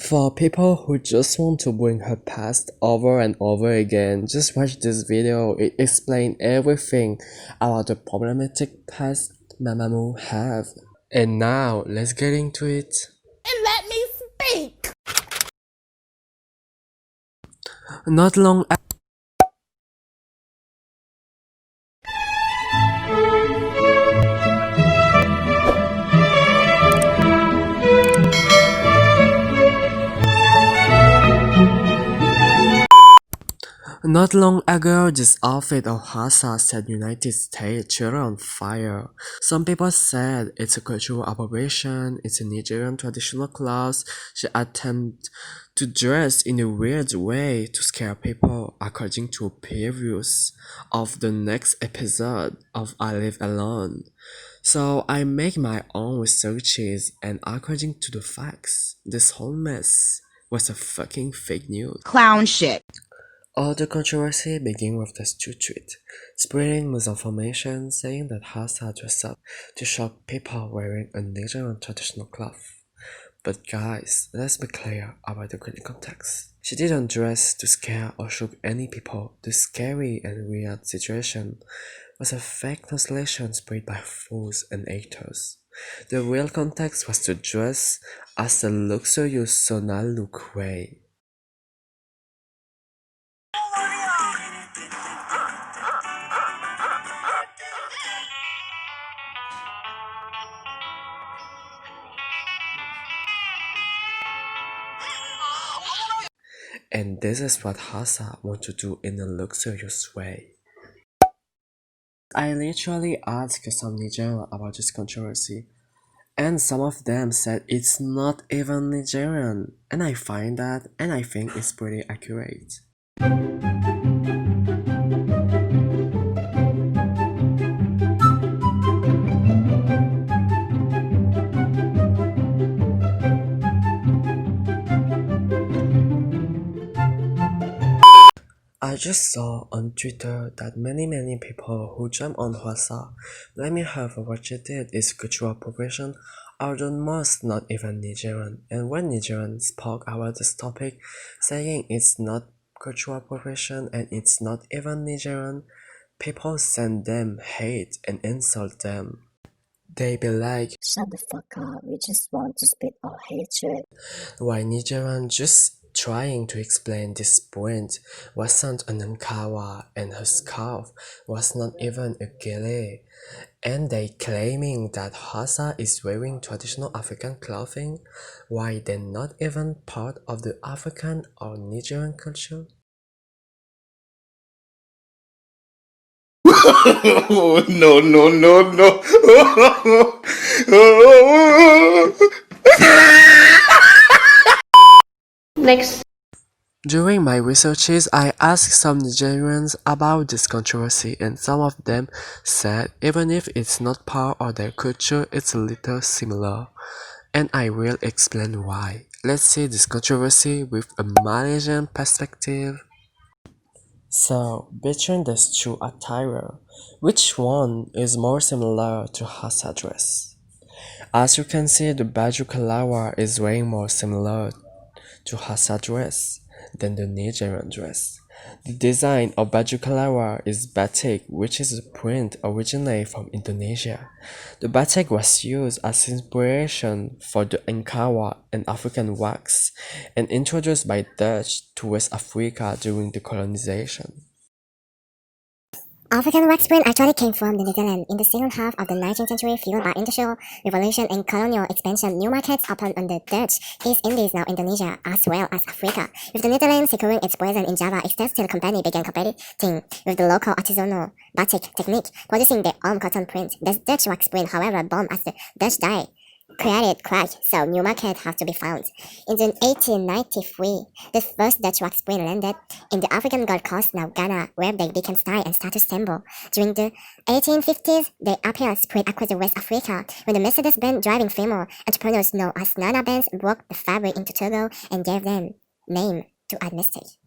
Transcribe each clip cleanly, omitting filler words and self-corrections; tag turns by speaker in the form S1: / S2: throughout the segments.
S1: For people who just want to bring her past over and over again, just watch this video. It explains everything about the problematic past Mamamoo have. And now, let's get into it.
S2: And let me speak!
S1: Not long Not long ago, this outfit of Hwasa set United States children on fire. Some people said it's a cultural appropriation, it's a Nigerian traditional clothes. She attempted to dress in a weird way to scare people, according to previews of the next episode of I Live Alone. So I make my own researches, and according to the facts, this whole mess was a fucking fake news.
S2: Clown shit.
S1: All the controversy began with this two tweet, spreading misinformation saying that Hwasa dressed up to shock people wearing a Nigerian traditional cloth. But guys, let's be clear about the correct context. She didn't dress to scare or shock any people. The scary and weird situation was a fake translation spread by fools and haters. The real context was to dress as a luxurious 𝙨𝙤𝙢𝙧𝙗. And this is what Hwasa want to do in a luxurious way. I literally asked some Nigerian about this controversy, and some of them said it's not even Nigerian, and I find that, and I think it's pretty accurate. I just saw on Twitter that many people who jump on Hwasa blaming her for what she did is cultural appropriation are the most not even Nigerian, and when Nigerians spoke about this topic saying it's not cultural appropriation and it's not even Nigerian, people send them hate and insult them. They be like,
S3: shut the fuck up, we just want to spit our hatred.
S1: Why Nigerian just trying to explain this point wasn't an 𝙨𝙀𝙀 and her scarf was not even a 𝙨𝙀𝙀, and they claiming that Hwasa is wearing traditional African clothing, why they're not even part of the African or Nigerian culture.
S4: No.
S3: Next.
S1: During my researches, I asked some Nigerians about this controversy, and some of them said even if it's not part of their culture, it's a little similar. And I will explain why. Let's see this controversy with a Malaysian perspective. So, between these two attire, which one is more similar to Hwasa dress? As you can see, the baju kelawar is way more similar to Hwasa dress than the Nigerian dress. The design of baju kelawar is batik, which is a print originated from Indonesia. The batik was used as inspiration for the 𝙨𝙀𝙀 and African wax, and introduced by Dutch to West Africa during the colonization.
S5: African wax print actually came from the Netherlands in the second half of the 19th century, fueled by industrial revolution and colonial expansion. New markets opened on the Dutch East Indies, now Indonesia, as well as Africa. With the Netherlands securing its presence in Java, its textile company began competing with the local artisanal batik technique, producing their own cotton print. The Dutch wax print, however, bombed as the Dutch dye created crack, so new markets have to be found. In 1893, the first Dutch wax print landed in the African Gold Coast, now Ghana, where they became style and status symbol. During the 1850s, they appeared spread across the West Africa, when the Mercedes-Benz driving female entrepreneurs known as Nana Benz broke the fabric into Togo and gave them name to add mistake.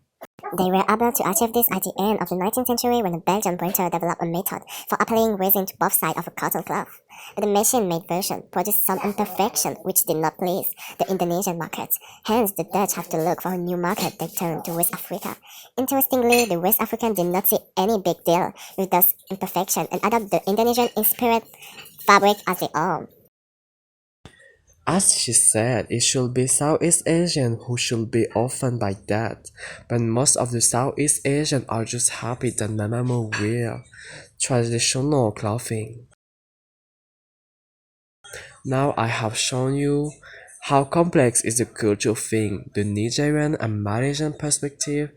S5: They were able to achieve this at the end of the 19th century when a Belgian printer developed a method for applying resin to both sides of a cotton cloth. But the machine-made version produced some imperfection which did not please the Indonesian market. Hence, the Dutch have to look for a new market. They turned to West Africa. Interestingly, the West African did not see any big deal with this imperfection and adopted the Indonesian-inspired fabric as their own.
S1: As she said, it should be Southeast Asian who should be orphaned by that, but most of the Southeast Asian are just happy that Mamamoo wear traditional clothing. Now I have shown you how complex is the cultural thing, the Nigerian and Malaysian perspective,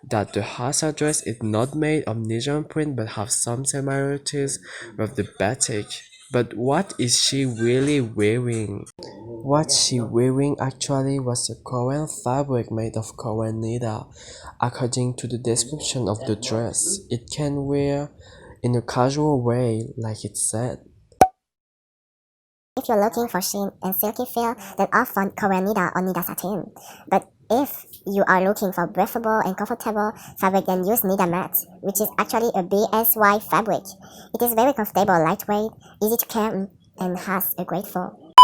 S1: that the Hwasa dress is not made of Nigerian print but have some similarities with the batik. But what is she really wearing? What she wearing actually was a Korean fabric made of Korean needle. According to the description of the dress, it can wear in a casual way, like it said.
S5: If you're looking for sheen and silky feel, then often Korean Nida or Nida satin. But if you are looking for breathable and comfortable fabric, then use Nida Matte, which is actually a BSY fabric. It is very comfortable, lightweight, easy to carry, and has a great fall.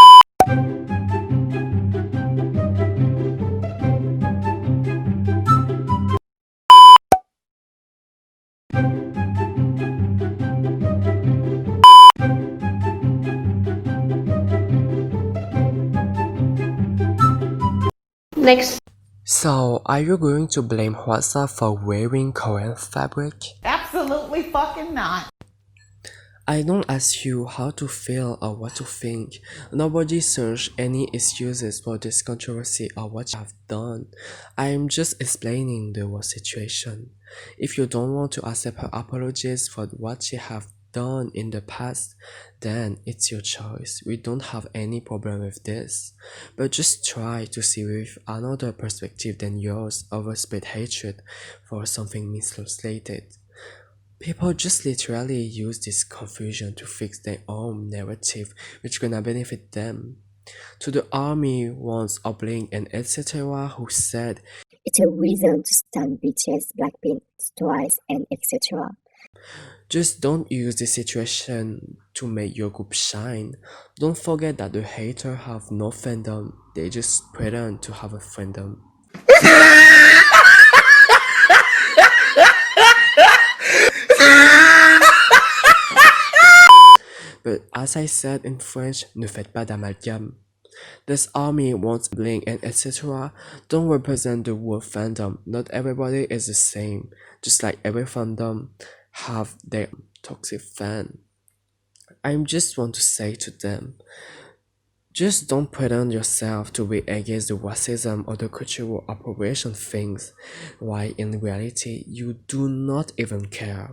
S2: Next.
S1: So, are you going to blame Hwasa for wearing Korean fabric?
S2: Absolutely fucking not.
S1: I don't ask you how to feel or what to think. Nobody searched any excuses for this controversy or what you have done. I am just explaining the whole situation. If you don't want to accept her apologies for what she have done in the past, then it's your choice. We don't have any problem with this. But just try to see with another perspective than yours over split hatred for something mistranslated. People just literally use this confusion to fix their own narrative which gonna benefit them. To the army once Obling and etc. who said
S3: It's a reason to stand BTS, Blackpink, Twice, and etc.
S1: just don't use this situation to make your group shine. Don't forget that the haters have no fandom, they just pretend to have a fandom. But as I said in French, ne faites pas d'amalgame. This army wants Blink and etc. don't represent the whole fandom. Not everybody is the same. Just like every fandom have their toxic fan. I just want to say to them, just don't pretend yourself to be against the racism or the cultural appropriation things, while in reality you do not even care.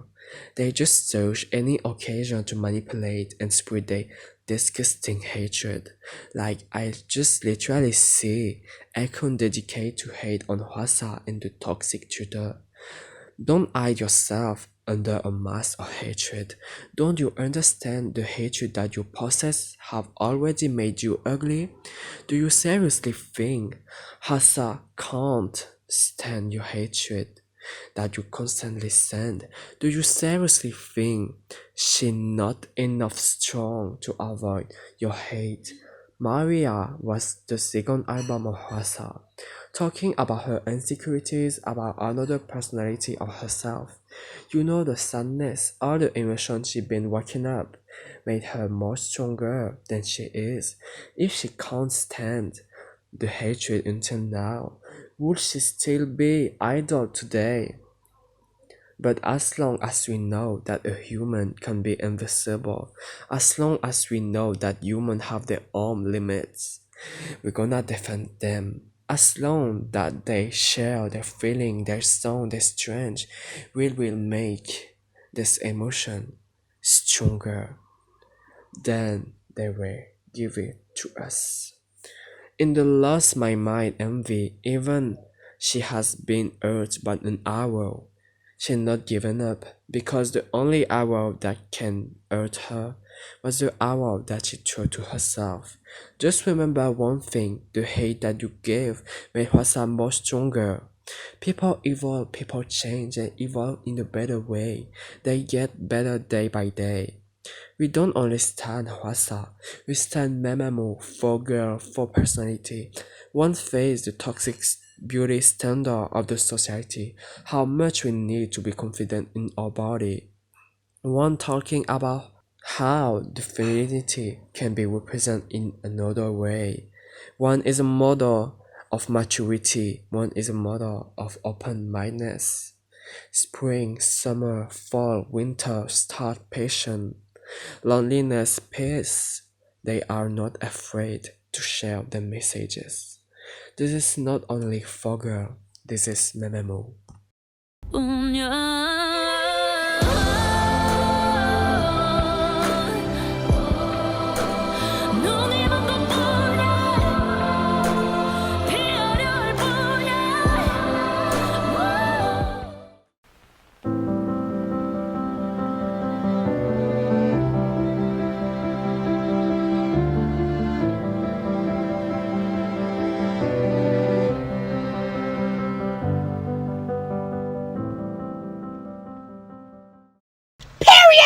S1: They just search any occasion to manipulate and spread their disgusting hatred. Like I just literally see Akon dedicate to hate on Hwasa in the toxic Twitter. Don't hide yourself under a mask of hatred. Don't you understand the hatred that you possess have already made you ugly? Do you seriously think Hwasa can't stand your hatred that you constantly send? Do you seriously think she not enough strong to avoid your hate? Maria was the second album of Hwasa, talking about her insecurities about another personality of herself. You know, the sadness, all the emotions she been working up made her more stronger than she is. If she can't stand the hatred until now, would she still be idle today? But as long as we know that a human can be invisible, as long as we know that humans have their own limits, we're gonna defend them. As long that they share their feeling, their song, their strength, we will make this emotion stronger than they will give it to us. In the lost my mind envy, even she has been hurt by an arrow. She not given up, because the only arrow that can hurt her was the arrow that she threw to herself. Just remember one thing, the hate that you gave made Hwasa more stronger. People evolve, people change, and evolve in a better way. They get better day by day. We don't only stand Hwasa, we stand Mamamoo for girl, for personality. One face the toxic beauty standard of the society, how much we need to be confident in our body. One talking about how the femininity can be represented in another way. One is a model of maturity, one is a model of open-mindedness. Spring, summer, fall, winter, start patient. Loneliness, peace, they are not afraid to share their messages. This is not only for girl, this is Mamamoo.